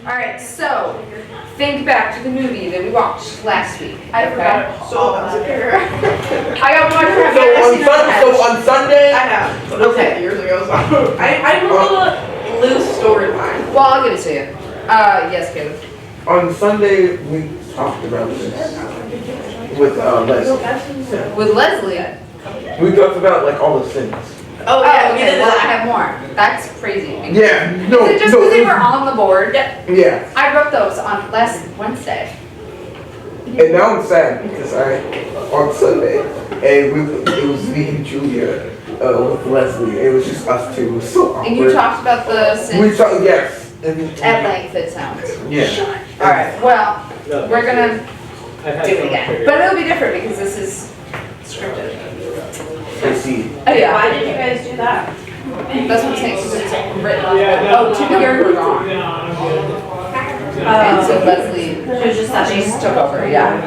Alright, so think back to the movie that we watched last week. I forgot it. So insecure. I got one more. So on Sunday. I know. But it was like years ago. So I remember the loose storyline. Well, I'll give it to you. Yes, Caleb. On Sunday we talked about this with Leslie. With Leslie. We talked about like all the sins. Oh yeah, we okay, did well, I that. have more. That's crazy. Yeah, no, Is it just no, because they were on the board? Yeah. I wrote those on last Wednesday. And now I'm sad because on Sunday, and it was me and Julia with Leslie. It was just us two. It was so awkward. And you talked about the sins We talked, yes. at length, it sounds. Yeah. Alright, well, we're gonna do I've had it some again. figured. But it'll be different because this is scripted. I see. Oh, yeah. Why did you guys do that? That's what I'm saying, because it's written on the Yeah, board. no, Oh, Tim Gary was on. Yeah, I'm good. And so Leslie, It was just that she took over, yeah.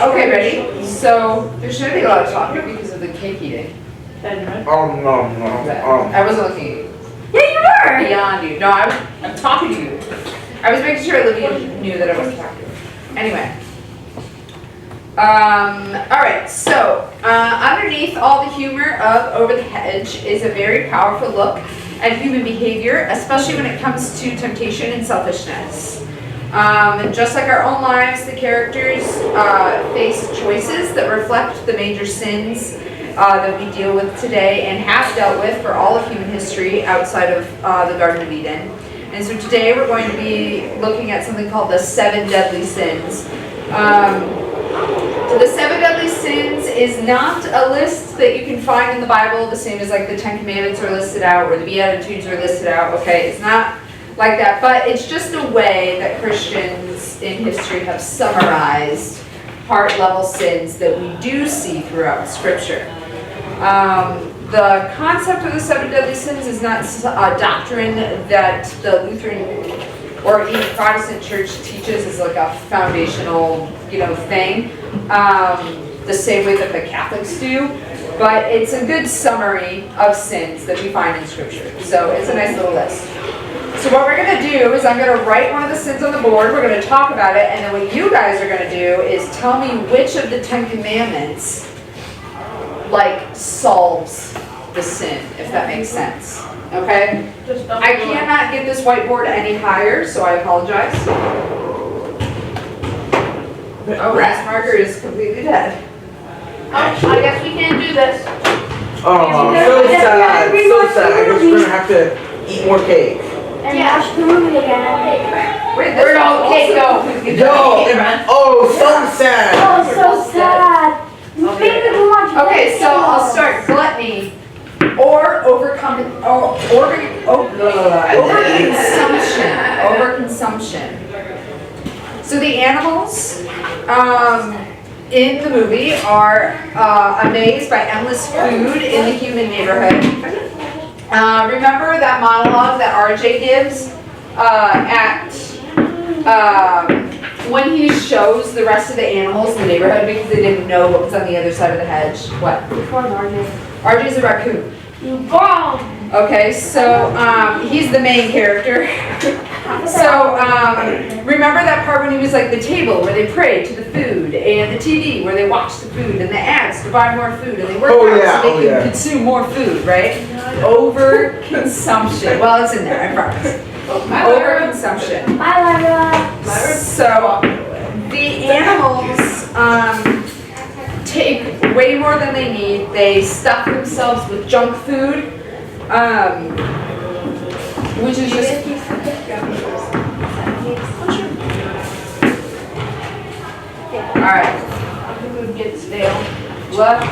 Okay, ready? So, there's gonna be a lot of talking because of the cake eating. No. I wasn't looking at you. Yeah, you were. Beyond you. No, I'm talking to you. I was making sure Olivia knew that I wasn't talking to her. Anyway. Alright, so, underneath all the humor of Over the Hedge is a very powerful look at human behavior, especially when it comes to temptation and selfishness. Just like our own lives, the characters face choices that reflect the major sins that we deal with today and have dealt with for all of human history outside of the Garden of Eden. And so today we're going to be looking at something called the 7 deadly sins. The 7 deadly sins is not a list that you can find in the Bible, the same as like the 10 Commandments are listed out or the Beatitudes are listed out, okay? It's not like that, but it's just a way that Christians in history have summarized heart-level sins that we do see throughout Scripture. The concept of the 7 deadly sins is not a doctrine that the Lutheran or even Protestant church teaches as like a foundational, thing, the same way that the Catholics do, but it's a good summary of sins that we find in Scripture. So it's a nice little list. So what we're going to do is I'm going to write one of the sins on the board, we're going to talk about it, and then what you guys are going to do is tell me which of the 10 Commandments solves the sin, if that makes sense. Okay? I cannot get this whiteboard any higher, so I apologize. Oh, this marker is completely dead. Oh, I guess we can't do this. Oh, so sad. So sad. I guess we're gonna have to eat more cake. And watch the movie again. Wait, where'd all the cake go? So sad. Oh, so sad. Maybe watch. Okay, so I'll start gluttony or overconsumption. So the animals in the movie are amazed by endless food in the human neighborhood. Remember that monologue that RJ gives when he shows the rest of the animals in the neighborhood because they didn't know what was on the other side of the hedge? What? Which one's RJ? RJ's a raccoon. You bomb. Okay, so he's the main character. So remember that part when he was like the table where they prayed to the food, and the TV where they watched the food, and the ads to buy more food, and they work out so they can consume more food, right? Overconsumption. Well, it's in there, I promise. Overconsumption. Bye, Lyra. So the animals take way more than they need. They stuff themselves with junk food, which is just... Alright. The food gets stale. What?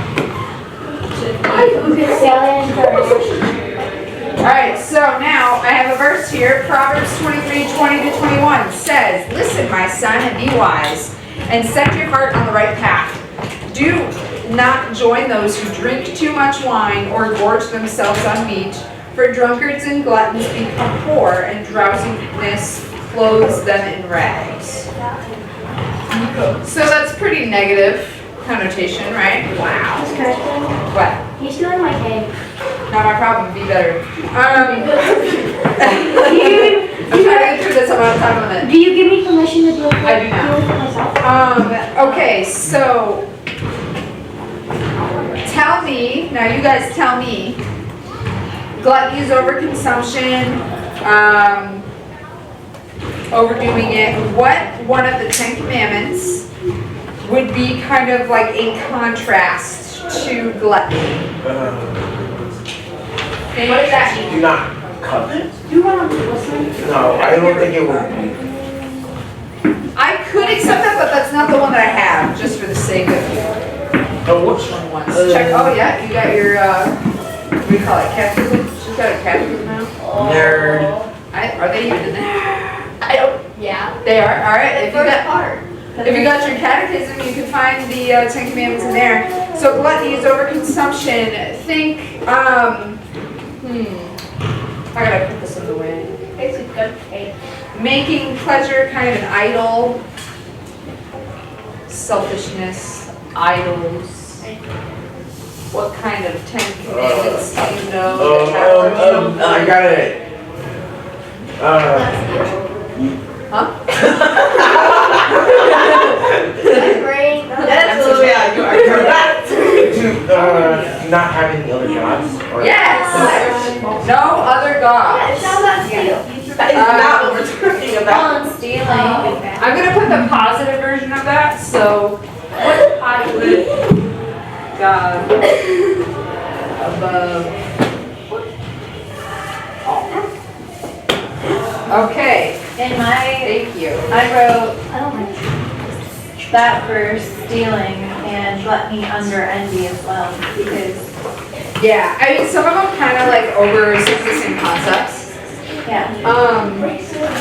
Alright, so now I have a verse here. Proverbs 23:20-21 says, "Listen, my son, and be wise, and set your heart on the right path. Do not join those who drink too much wine or gorge themselves on meat, for drunkards and gluttons become poor, and drowsiness clothes them in rags." So that's pretty negative connotation, right? Wow. What? He's stealing my cake. Not my problem, be better. I'm trying to get I do not. Okay, so tell me, now you guys tell me, gluttony is overconsumption, overdoing it. What one of the 10 Commandments would be kind of like a contrast to gluttony? What does that mean? Do not covet. Do you want to listen? No, I don't think it would be. I could accept that, but that's not the one that I have, just for the sake of Which one once. Check. Oh yeah, you got your what do you call it? Catechism. She's got a catechism now. Nerd. Are they even in there? I don't. Yeah. They are. All right. If you got Part. If you got your catechism, you can find the 10 Commandments in there. So gluttony is overconsumption. Think, I gotta put this away. It's a good cake. Making pleasure kind of an idol. Selfishness, idols. What kind of 10 Commandments do you know? I got it. Huh? Great. That's yeah, you are correct. To not have any other gods. Or Yes! No other gods. It's not that steal. That is not what we're talking about. On stealing. I'm gonna put the positive version of that, so what I would God above all. Okay, In my, thank you. I wrote I don't like that for stealing and gluttony under envy as well, because, Yeah, I mean, some of them kind of like overstate the same concepts. yeah.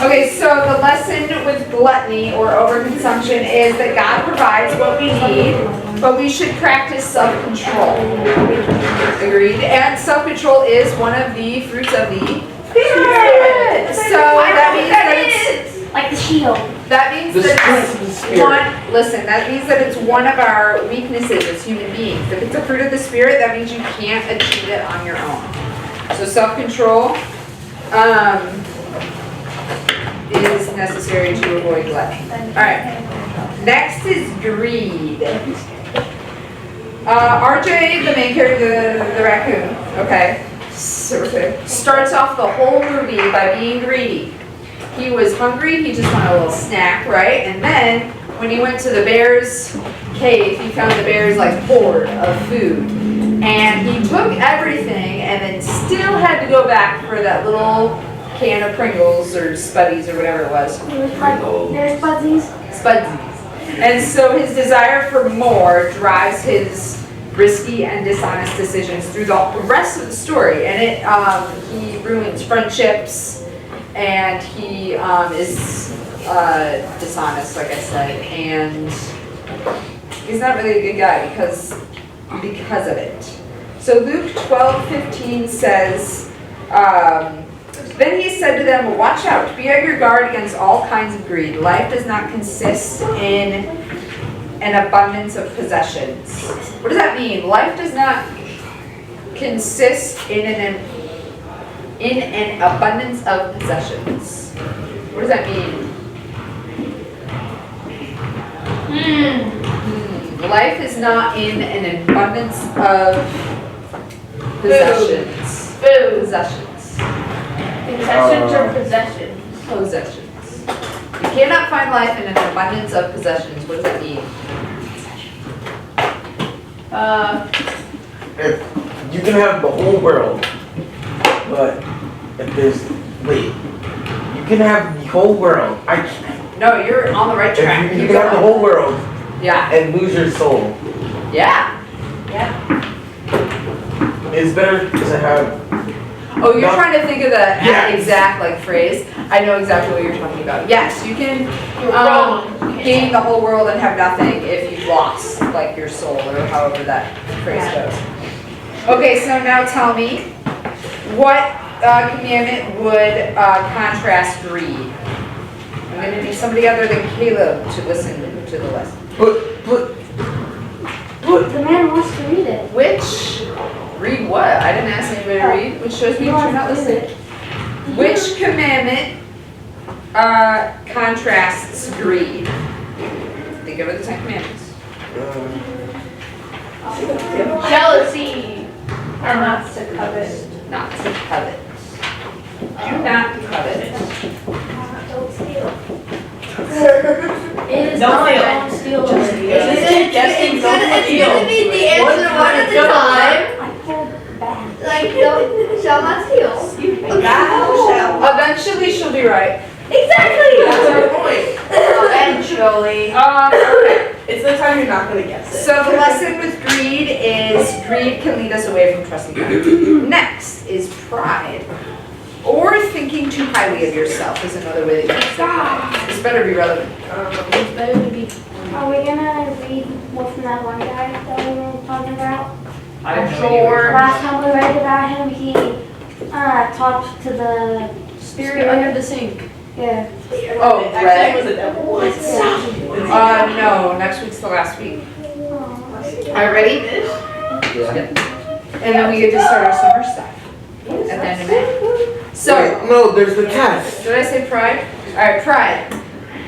Okay, so the lesson with gluttony or overconsumption is that God provides what we need, but we should practice self-control. Agreed? And self-control is one of the fruits of the Spirit. So that means that it's like the shield. that means The that fruits of the it's Spirit. listen, that means that it's one of our weaknesses as human beings. If it's a fruit of the Spirit, that means you can't achieve it on your own. So self-control is necessary to avoid gluttony. Alright, next is greed. RJ, the main character, the raccoon, okay, starts off the whole movie by being greedy. He was hungry, he just wanted a little snack, right? And then, when he went to the bear's cave, he found the bear's like hoard of food. And he took everything and then still had to go back for that little can of Pringles or Spuddies or whatever it was. There's fuzzies. Spudsies. And so his desire for more drives his risky and dishonest decisions through the rest of the story. And he ruins friendships, and he is dishonest, like I said, and he's not really a good guy because of it. So Luke 12:15 says, then he said to them, watch out, be on your guard against all kinds of greed. Life does not consist in an abundance of possessions. What does that mean? Life does not consist in an abundance of possessions. What does that mean? Life is not in an abundance of possessions. Possessions. Possessions or possessions? Possessions. You cannot find life in an abundance of possessions. What does that mean? If you can have the whole world, but if there's you can have the whole world. No, you're on the right track. You Keep can have the going. whole world Yeah. and lose your soul. Yeah. It's better to have. Oh, you're No. trying to think of the Yes. exact like phrase. I know exactly what you're talking about. Yes, you can gain the whole world and have nothing if you've lost like your soul or however that phrase goes. Okay, so now tell me, what commandment would contrast greed? I'm going to need somebody other than Caleb to listen to the lesson. The man wants to read it. Read what? I didn't ask anybody to read, which shows me you're not listening. Which commandment contrasts greed? Think of it the Ten Commandments. Jealousy. And not to covet. Not to covet. Do not covet. Don't steal. It is Don't not steal. don't steal. It's suggesting don't steal. gonna be the answer one at a time. I pulled back. Like, don't, shall not steal. Eventually she'll be right. Exactly! That's our point. Eventually. Okay. It's the time you're not gonna guess it. So the lesson with greed is greed can lead us away from trusting God. Next is pride. Or thinking too highly of yourself is another way that you can say it. This better be relevant. It's better to be. Are we gonna read more from that one guy that we were talking about? I'm sure. Last time we read about him, he talked to the Spirit under the sink. yeah. Oh, Actually, Greg? it was a devil. No, next week's the last week. Alright, ready? Yeah. And then we get to start our summer stuff at the end of May. So, Wait, no, there's the test. did I say pride? Alright, pride.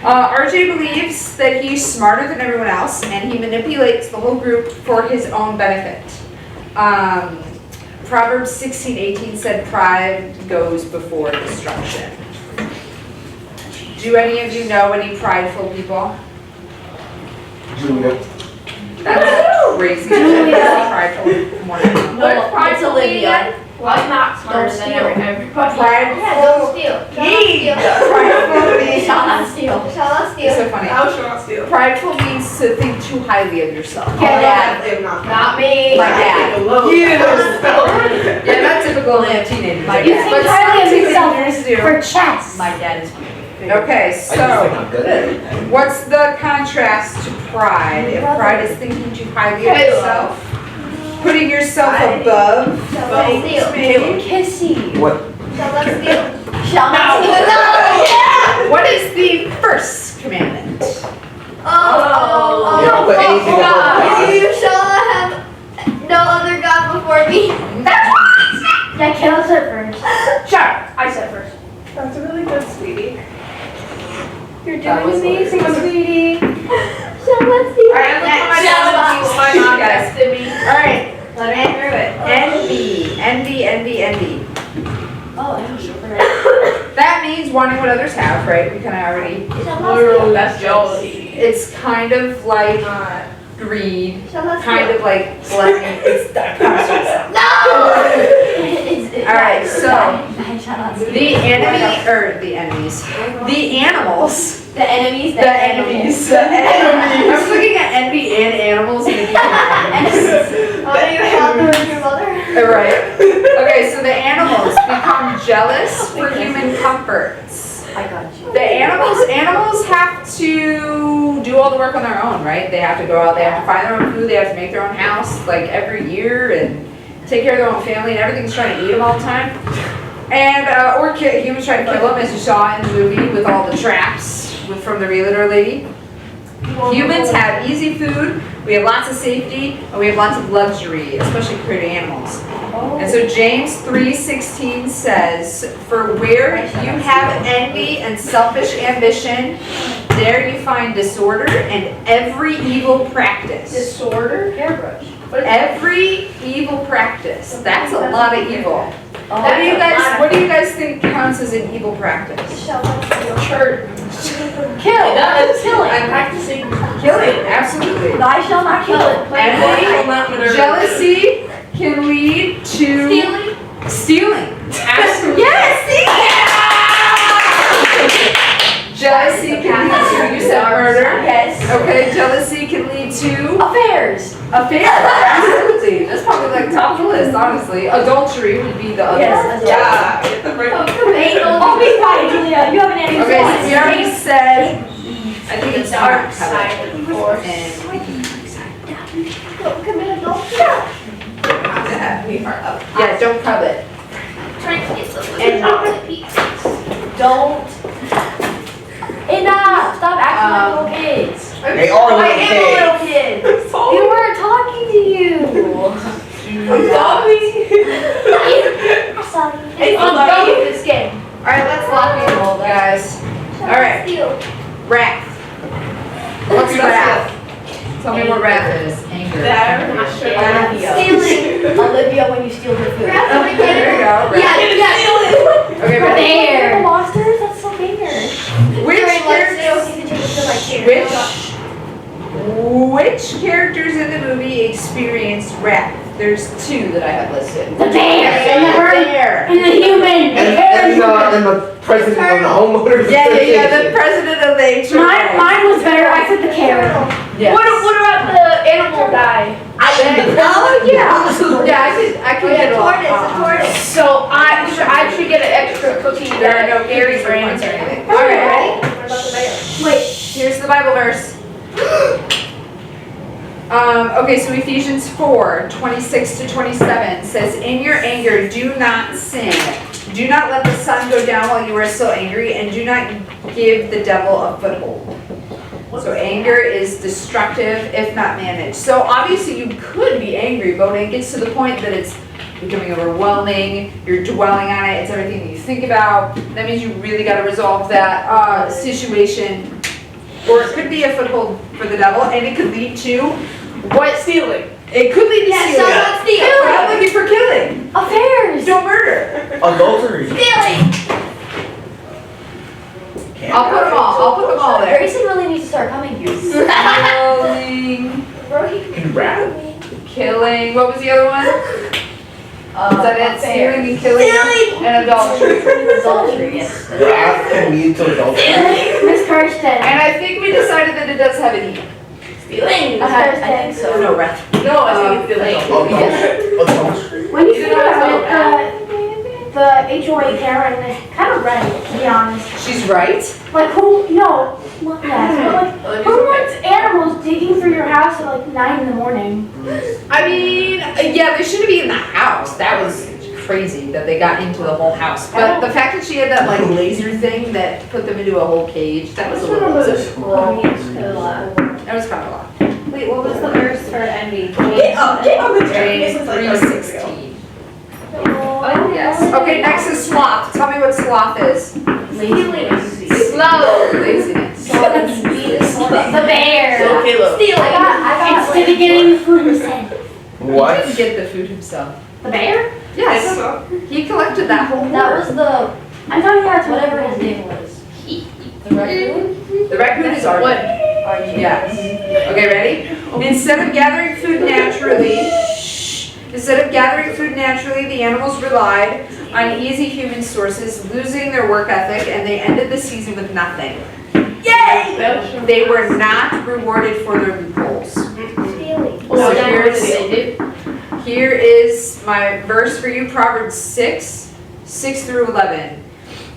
RJ believes that he's smarter than everyone else and he manipulates the whole group for his own benefit. Proverbs 16:18 said pride goes before destruction. Do any of you know any prideful people? Julia. That's crazy. Prideful. No, it's Olivia. I'm not Don't steal. Prideful. Yeah, don't steal. Prideful Shall not steal. Shall not It's steal. so funny. How shall not steal? Prideful means to think too highly of yourself. Yeah, Dad. I am not. Not me. My dad. Yeah, not typical teenagers. My I dad. guess, but some teenagers do. For chess. My dad is. Okay, I just so think I'm good at it. what's the contrast to pride? If pride is thinking too highly of yourself, putting yourself above Shall not steal. maybe. Kissy. What? Shall not steal. Shall not steal. What is the first commandment? Yeah, but anything above You shall not have no other God before me. Yeah, Kayla said first. Sure. I said first. That's really good, sweetie. You're That was doing amazing, sweetie. Shall not steal. Alright, let's put my Shall down not with you, steal. guys. Alright, Let me through it. envy. Oh, I'm sure. That means wanting what others have, right? We kind of already. Shall not steal. That's jealousy. It's kind of like greed, Shall not kind steal. of like gluttony. It's that kind of stuff. No! Alright, so I shall not steal. the animals. The enemies. The enemies. I was looking at envy and animals and the Oh, you have to with your mother? Right. Okay, so the animals become jealous for human comforts. I got you. The animals have to do all the work on their own, right? They have to go out, they have to find their own food, they have to make their own house like every year and take care of their own family, and everything's trying to eat them all the time. And, humans try to kill them, as you saw in the movie with all the traps from the realtor lady. Humans have easy food, we have lots of safety, and we have lots of luxury, especially compared to animals. And so James 3:16 says, "For where you have envy and selfish ambition, there you find disorder and every evil practice." Disorder. Hairbrush. Every evil practice. That's a lot of evil. Oh, What do you guys think counts as an evil practice? Shall not steal. Killing. I'm practicing. Killing, absolutely. I shall not kill it. Envy, jealousy can lead to stealing. Absolutely. Yes. Jealousy can lead to, you said murder. Yes. Okay, jealousy can lead to Affairs. absolutely. That's probably like top of the list, honestly. Adultery would be the other. Yes. Yeah. Get the break. Oh, be quiet, Julia. You haven't answered. Okay, so we already said, I think it's dark side covet. of the force. Don't commit adultery. Yeah, don't covet. Trying to get some And chocolate pieces. Don't. Enough! Stop acting like little kids. They are I little am a kids. little kid. We weren't talking to you. Sorry. Sorry. It's unfair this game. Alright, let's lock in, guys. Shall wrath is? Anger. That not sure. Stealing. Olivia, when you steal her food. Okay, there you go. Yeah, yeah. Okay, ready? Bear. Monsters? That's so big. Which characters in the movie experienced wrath? There's two that I have listed. The bear. And the human. And the president of the homeowners Yeah, association. the president of the HOA. Mine was better. I said the carrot. Yes. What about the animal guy? Oh, yeah. Yeah, I could get a Tortoise. So I should get an extra cookie. There are no Gary's brains or anything. All right, ready? Wait. Here's the Bible verse. Okay, so Ephesians 4:26-27 says, "In your anger, do not sin. Do not let the sun go down while you are still angry, and do not give the devil a foothold." So anger is destructive if not managed. So obviously you could be angry, but when it gets to the point that it's becoming overwhelming, you're dwelling on it, it's everything that you think about, that means you really got to resolve that situation. Or it could be a foothold for the devil, and it could lead to what? Stealing. It could lead to Yes, stealing. someone steal. We're not looking for killing. Affairs. Don't murder. Adultery. Stealing. I'll put them all there. Grayson really needs to start coming here. Stealing, And wrath. killing. What was the other one? Is that it? Stealing and killing Stealing. and adultery. Adultery, yes. Wrath can lead to adultery. Miss Kirsten. And I think we decided that it does have an E. Stealing. I think so. No, wrath. No, I think it's stealing. Adultery. When you think about it, the HOA Karen kind of right, to be honest. She's right. Like who? No. Well, yes, but like who wants animals digging through your house at like 9 in the morning? I mean, yeah, they shouldn't be in the house. That was crazy that they got into the whole house. But the fact that she had that like laser thing that put them into a whole cage, that was a little bizarre. That was kind of a lot. Wait, what was the verse for envy? Get on the James train. 3:16. Oh, yes. Okay, next is sloth. Tell me what sloth is. Slow. Laziness. The bear. So Caleb. I got instead of getting the food instead. He What? didn't get the food himself. The bear? Yes. He collected that whole That was the, I thought you had whatever his name was. The raccoon? The raccoon is Arden. Yes. Okay, ready? Instead of gathering food naturally, the animals relied on easy human sources, losing their work ethic, and they ended the season with nothing. Yay! They were not rewarded for their loopholes. So here is my verse for you, Proverbs 6:6-11.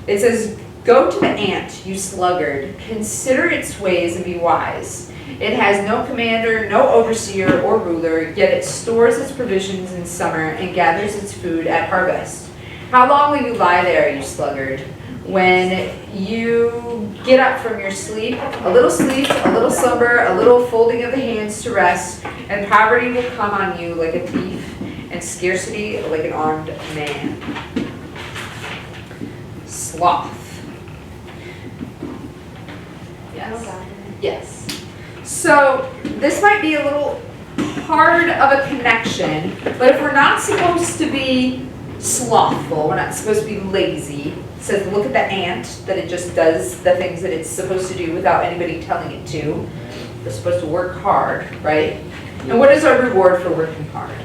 It says, "Go to the ant, you sluggard, consider its ways and be wise. It has no commander, no overseer or ruler, yet it stores its provisions in summer and gathers its food at harvest. How long will you lie there, you sluggard? When you get up from your sleep, a little slumber, a little folding of the hands to rest, and poverty will come on you like a thief, and scarcity like an armed man." Sloth. Yes. Yes. So this might be a little hard of a connection, but if we're not supposed to be slothful, we're not supposed to be lazy. It says, look at the ant, that it just does the things that it's supposed to do without anybody telling it to. We're supposed to work hard, right? And what is our reward for working hard?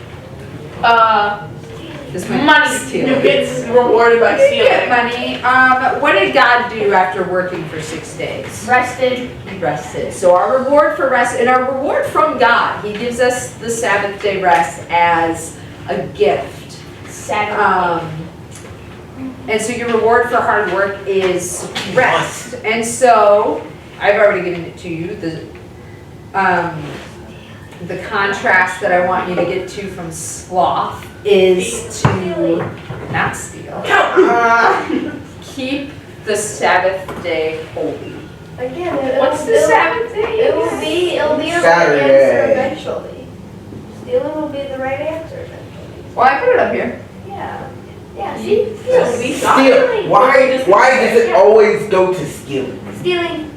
This might be Money. stealing. You get rewarded by You get stealing. money. What did God do after working for 6 days? Rested. He rested. So our reward for rest, and our reward from God, He gives us the Sabbath day rest as a gift. And so your reward for hard work is rest. And so I've already given it to you. The contrast that I want you to get to from sloth is to not steal. Keep the Sabbath day holy. Again, What's the Sabbath day? It'll be the right Saturday. answer eventually. Stealing will be the right answer eventually. Well, I put it up here. Yeah. Yeah, see? Steal. Why does it always go to stealing? Stealing.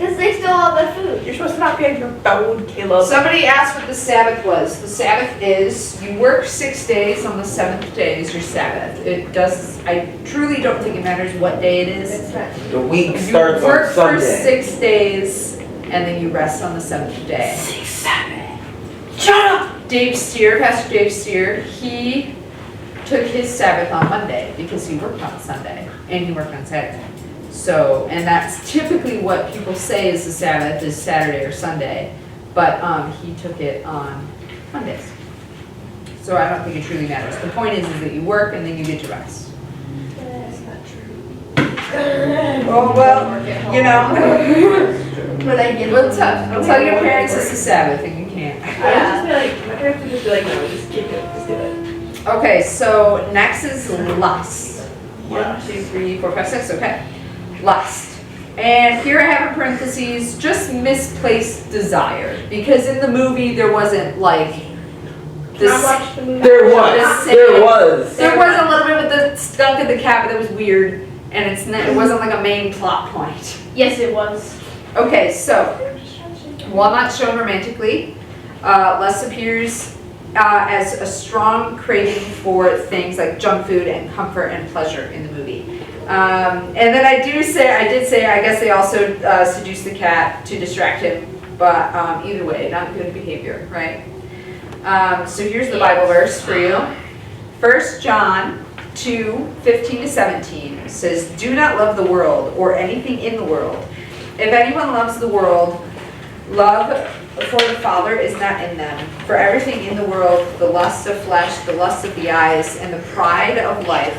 Because they stole all the food. You're supposed to not be on your phone, Caleb. Somebody asked what the Sabbath was. The Sabbath is, you work 6 days, on the 7th day is your Sabbath. I truly don't think it matters what day it is. The week You starts on work for Sunday. 6 days, and then you rest on the 7th day. 6, 7. Shut up! Pastor Dave Steer, he took his Sabbath on Monday because he worked on Sunday, and he worked on Saturday. So, and that's typically what people say is the Sabbath, is Saturday or Sunday, but he took it on Mondays. So I don't think it truly matters. The point is that you work and then you get to rest. That's not true. Oh, well, you know, But I get well, tell your parents it's the Sabbath and you can't. I would just be like, my parents would just be like, no, just keep it, just do it. Okay, so next is lust. Yeah. 1, 2, 3, 4, 5, 6, okay. Lust. And here I have in parentheses, just misplaced desire. Because in the movie, there wasn't like this. I watched the movie. There The was. same- There was. There was a little bit with the skunk in the cabin that was weird. And it wasn't like a main plot point. Yes, it was. Okay, so, while not shown romantically, lust appears as a strong craving for things like junk food and comfort and pleasure in the movie. And then I did say, I guess they also seduce the cat to distract him, but either way, not good behavior, right? So here's the Bible verse for you. 1 John 2:15-17 says, "Do not love the world or anything in the world. If anyone loves the world, love for the Father is not in them. For everything in the world, the lust of flesh, the lust of the eyes, and the pride of life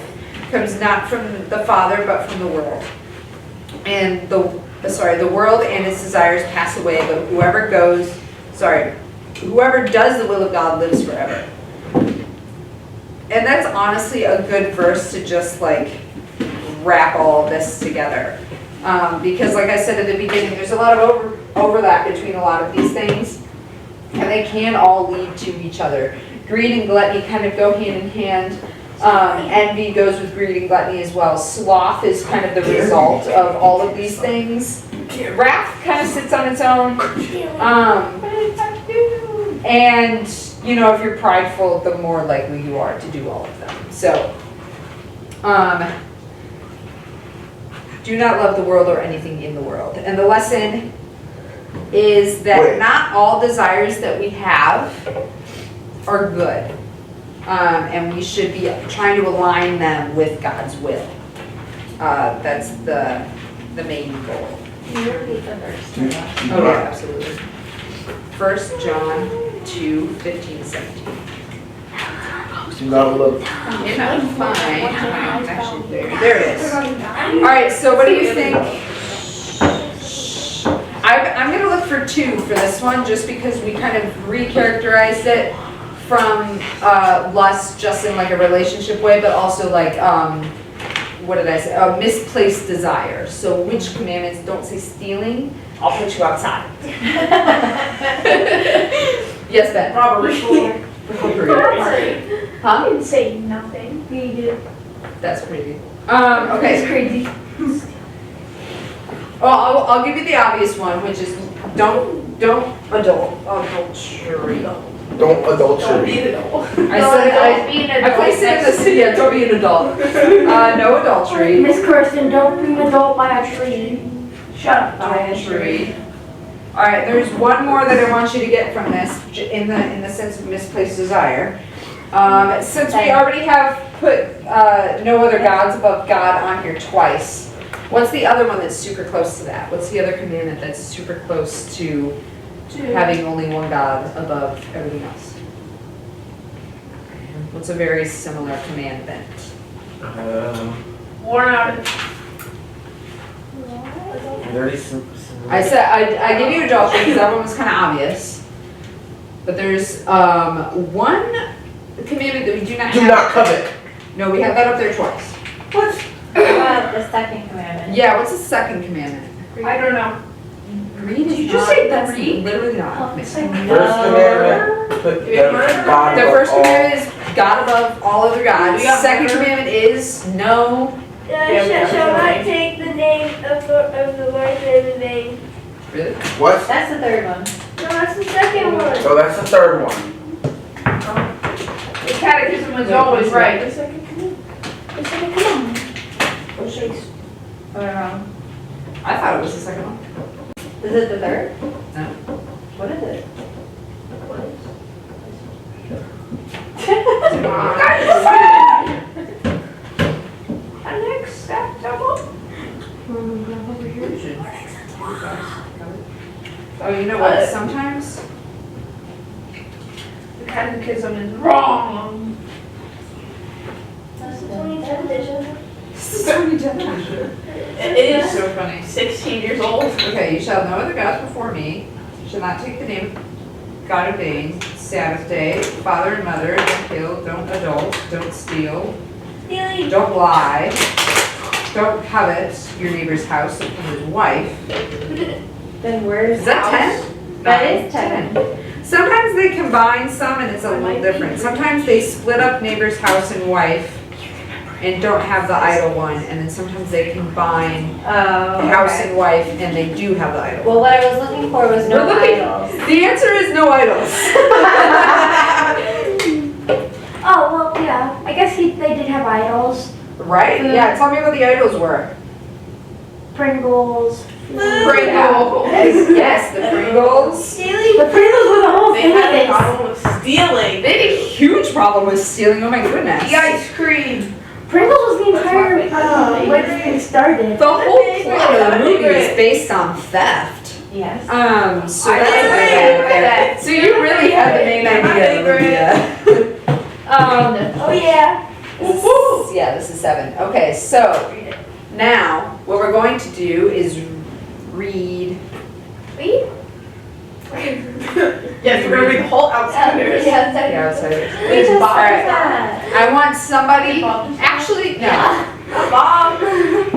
comes not from the Father, but from the world. And the world and its desires pass away, but whoever does the will of God lives forever." And that's honestly a good verse to just like wrap all this together. Because like I said at the beginning, there's a lot of overlap between a lot of these things, and they can all lead to each other. Greed and gluttony kind of go hand in hand. Envy goes with greed and gluttony as well. Sloth is kind of the result of all of these things. Wrath kind of sits on its own. And, you know, if you're prideful, the more likely you are to do all of them. So, do not love the world or anything in the world. And the lesson is that not all desires that we have are good. And we should be trying to align them with God's will. That's the main goal. Can you repeat the verse? Oh yeah, absolutely. 1 John 2:15-17. Do not look. If I'm fine, actually there it is. All right, so what do you think? I'm gonna look for 2 for this one, just because we kind of recharacterized it from lust just in like a relationship way, but also like what did I say? A misplaced desire. So which commandments don't say stealing? I'll put you outside. Yes, Ben. Robbery. Huh? I didn't say nothing. We did. That's crazy. Okay. It's crazy. Well, I'll give you the obvious one, which is don't adultery. Don't Don't be adultery. the devil. I said I placed it in the city. Yeah, don't be an adult. No adultery. Miss Kirsten, don't be an adult by a tree. Shut up. By a tree. All right, there's one more that I want you to get from this, in the sense of misplaced desire. Since we already have put no other gods above God on here twice, what's the other one that's super close to that? What's the other commandment that's super close to having only one God above everything else? What's a very similar commandment? Worn out. Very simple. I said I gave you adultery because that one was kind of obvious. But there's one commandment that we do not have. Do not covet. No, we have that up there twice. What? The second commandment. Yeah, what's the second commandment? I don't know. Greed is Did you just not say that's greed. Literally not. First commandment. Put the God The above first all. commandment is God above all other gods. We got Second murder. commandment is no. Yeah, Shall not take the name of the Lord's name in vain. Really? What? That's the third one. No, that's the second one. So that's the third one. The catechism was always right. The second commandment. Am I wrong? I thought it was the second one. Is it the third? No. What is it? Oh, you know what? Sometimes The catechism is wrong. That's the 27th edition. It is so funny. 16 years old. Okay, you shall know other gods before me. You shall not take the name of God in vain. Sabbath day, father and mother, don't kill, don't adult, don't steal, don't lie, don't covet your neighbor's house or his wife. Then where's Is that house? 10? That is 10. Sometimes they combine some and it's a little different. Sometimes they split up neighbor's house and wife and don't have the idol one, and then sometimes they combine Oh, house okay. and wife and they do have the idol. Well, what I was looking for was no We're looking- idols. The answer is no idols. Oh, well, yeah. I guess they did have idols. Right? Yeah, tell me what the idols were. Pringles. Pringles. Yes, the Pringles. The Pringles were the whole They thing. had a problem with stealing. They had a huge problem with stealing, oh my goodness. The ice cream. Pringles was the entire That's my favorite. way everything started. The whole plot of the My movie is favorite. based on theft. Yes. So I that's like a good that. idea. So you really had the main My idea. favorite. Oh, yeah. This is 7. Okay, so now what we're going to do is read. Read? Yes, we're gonna read the whole Outsiders. The Outsiders. We just All right. that. I want somebody, actually, no, Mom.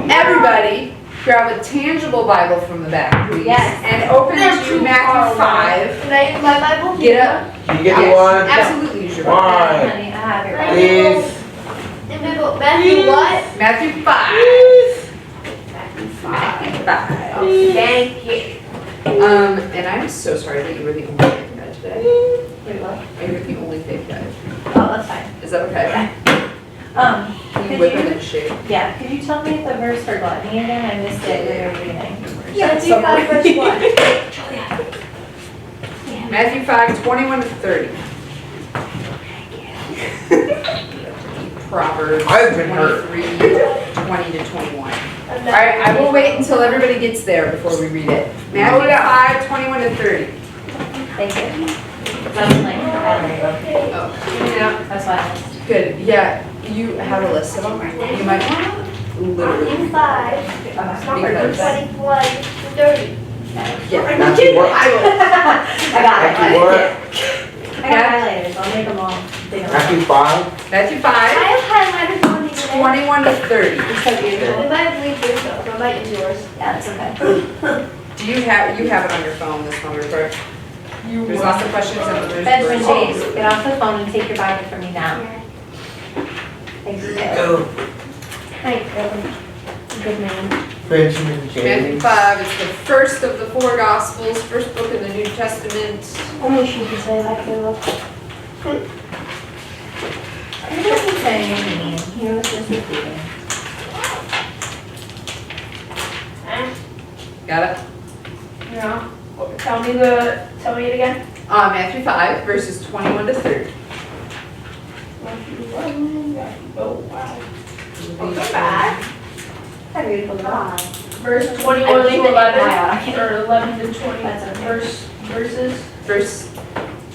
everybody grab a tangible Bible from the back, please. Yes. And open to Matthew 5. Can I use my Bible? Get up. You get Yes, the one? Absolutely use your Bible. One. Honey, I have it right. Please. Matthew what? Matthew 5. Thank you. And I'm so sorry that you were the only fake guy today. Wait, what? You're the only fake guy. Oh, that's fine. Is that okay? Can Can you Could whip you- him in shape? Yeah, could you tell me the verse for gluttony again? I missed it when you were reading. Matthew 5 verse 1. Matthew 5, 21 to 30. Proverbs I've been hurt. 23, 20 to 21. Alright, I will wait until everybody gets there before we read it. Matthew 5, 21 to 30. Thank you. That's like, I don't know. Yeah. That's why I missed. Good, yeah, you have a list of them. You might literally. Matthew 5 Because, 21 to 30. yeah. Matthew what? I got it. Matthew what? I got highlighters, I'll make them all big. Matthew 5? Matthew I 5, have highlighters on these. 21 to 30. It might leave yours though, so I might use yours. Yeah, it's okay. Do you have it on your phone, this one, real There's lots of questions and there's. Benjamin James, get off the phone and take your Bible from me now. Thank you. Go. Thanks, good man. Benjamin Matthew James. 5 is the first of the 4 Gospels, first book in the New Testament. Only she could say that, Caleb. He wasn't saying anything, he was just repeating. Got it? Yeah. Tell me it again. Matthew 5, verses 21 to 30. Oh, wow. Welcome back. Hi, beautiful girl. Verse I 21 to believe in 11, God. or 11 to 20. That's okay. Verses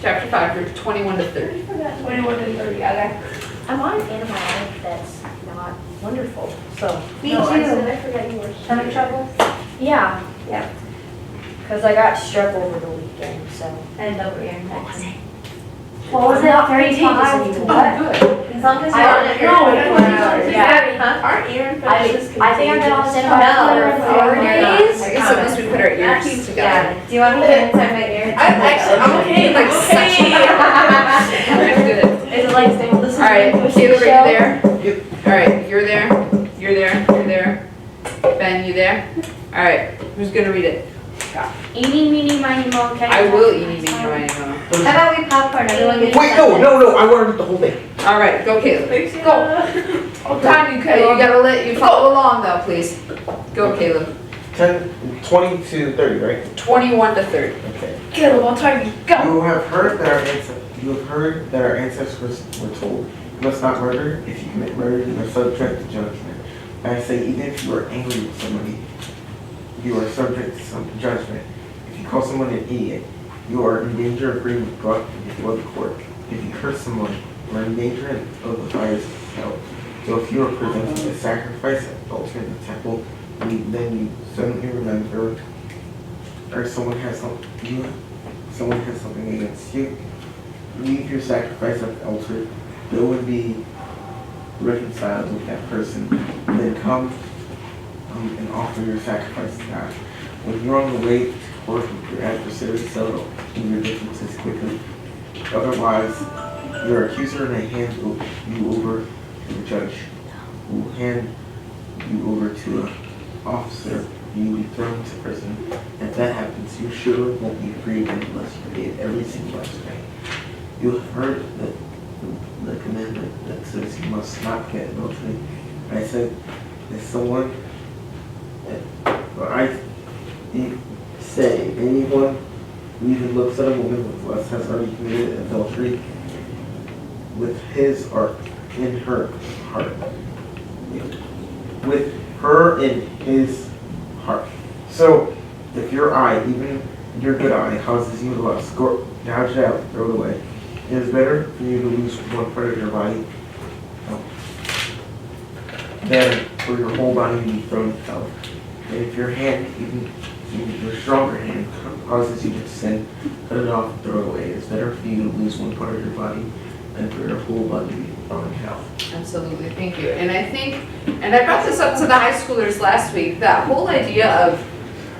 Chapter 5, verse 21 to 30. 21 to 30. Okay. I'm on an antibiotic that's not wonderful, so. Me No, I said too. I forgot yours. Stomach trouble? Yeah. Because I got strep over the weekend, so. And double ear infection. What was it, 35 to what? As long as I you're on don't it know. for 24 hours. Yeah. Huh? Aren't ear I infections think I've been on contagious? antibiotics for 4 days. I guess unless we put our ears together. Yeah, do you want me to inside my ear? I'm okay. Like suction. Very good. Is it like staying listening Alright, to a Caleb, are show? you there? Alright, you're there. You're there. You're there. Ben, you there? Alright, who's gonna read it? Eeny, meeny, miny, moe, catty. I will eat anything you want to know. How about we popcorn, everyone gets Wait, something. no, I want to read the whole thing. All right, go Caleb. Go. What time you Okay, you gotta let you follow along though, please. Go Caleb. 20 to 30, right? 21 to 30. Okay. Caleb, what time you go? You have heard that our ancestors were told, "You must not murder. If you commit murder, you are subject to judgment." And I say, even if you are angry with somebody, you are subject to some judgment. If you call someone an idiot, you are in danger of being brought before the court. If you curse someone, you are in danger of the fires of hell. So if you are presenting a sacrifice at the altar in the temple, then you suddenly remember, or someone has something against you, leave your sacrifice at the altar, go and be reconciled with that person, and then come and offer your sacrifice to God. When you're on the way to court with your adversary, settle your differences quickly. Otherwise, your accuser may hand you over to the judge, who will hand you over to an officer. You will be thrown to prison. If that happens, you surely won't be free again unless you forgive every single last thing. You have heard the commandment that says you must not commit adultery. I said, if someone, say anyone who even looks at a woman with lust has already committed adultery with his or in her heart. With her in his heart. So, if your eye, even your good eye, causes you to lust, gouge it out, throw it away. It is better for you to lose one part of your body than for your whole body to be thrown to hell. And if your hand, even your stronger hand, causes you to sin, cut it off and throw it away. It is better for you to lose one part of your body than for your whole body to be thrown in hell. Absolutely, thank you. And I think, and I brought this up to the high schoolers last week, that whole idea of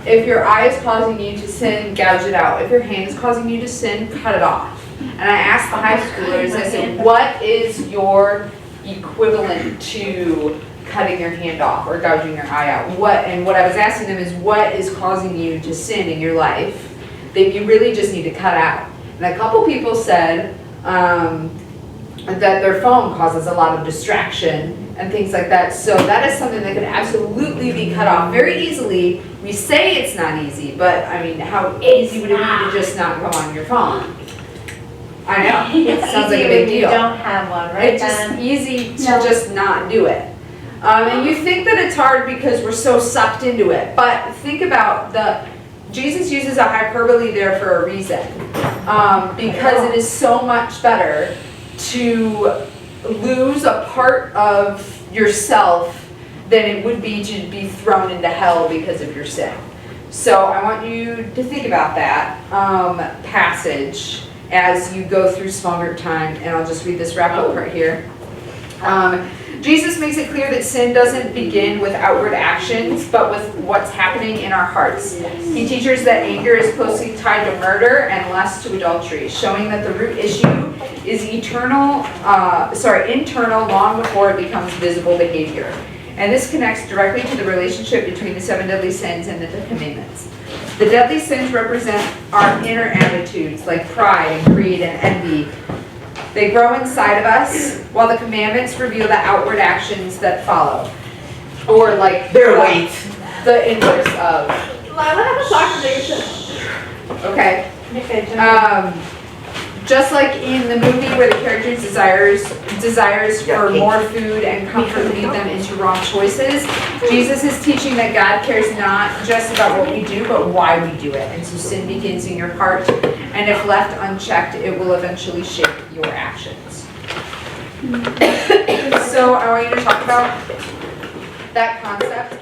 if your eye is causing you to sin, gouge it out. If your hand is causing you to sin, cut it off. And I asked the high schoolers, I said, what is your equivalent to cutting your hand off or gouging your eye out? And what I was asking them is, what is causing you to sin in your life that you really just need to cut out? And a couple people said that their phone causes a lot of distraction and things like that. So that is something that could absolutely be cut off very easily. We say it's not easy, but I mean, how easy would it be to just not go on your phone? I know, it sounds like a big Easy when you deal. don't have one, right? It's just easy to just not do it. And you think that it's hard because we're so sucked into it, but think about Jesus uses a hyperbole there for a reason, because it is so much better to lose a part of yourself than it would be to be thrown into hell because of your sin. So I want you to think about that passage as you go through small group time, and I'll just read this wrap up right here. Jesus makes it clear that sin doesn't begin with outward actions, but with what's happening in our hearts. He teaches that anger is closely tied to murder and lust to adultery, showing that the root issue is internal long before it becomes visible behavior. And this connects directly to the relationship between the 7 deadly sins and the 10 commandments. The deadly sins represent our inner attitudes like pride and greed and envy. They grow inside of us, while the commandments reveal the outward actions that follow. Or like Their weight. the inverse of. Lila, have a conversation. Okay. Okay, Just like in the movie where the character's desires for more food and comfort lead them into wrong choices, Jesus is teaching that God cares not just about what we do, but why we do it. And so sin begins in your heart, and if left unchecked, it will eventually shape your actions. So I want you to talk about that concept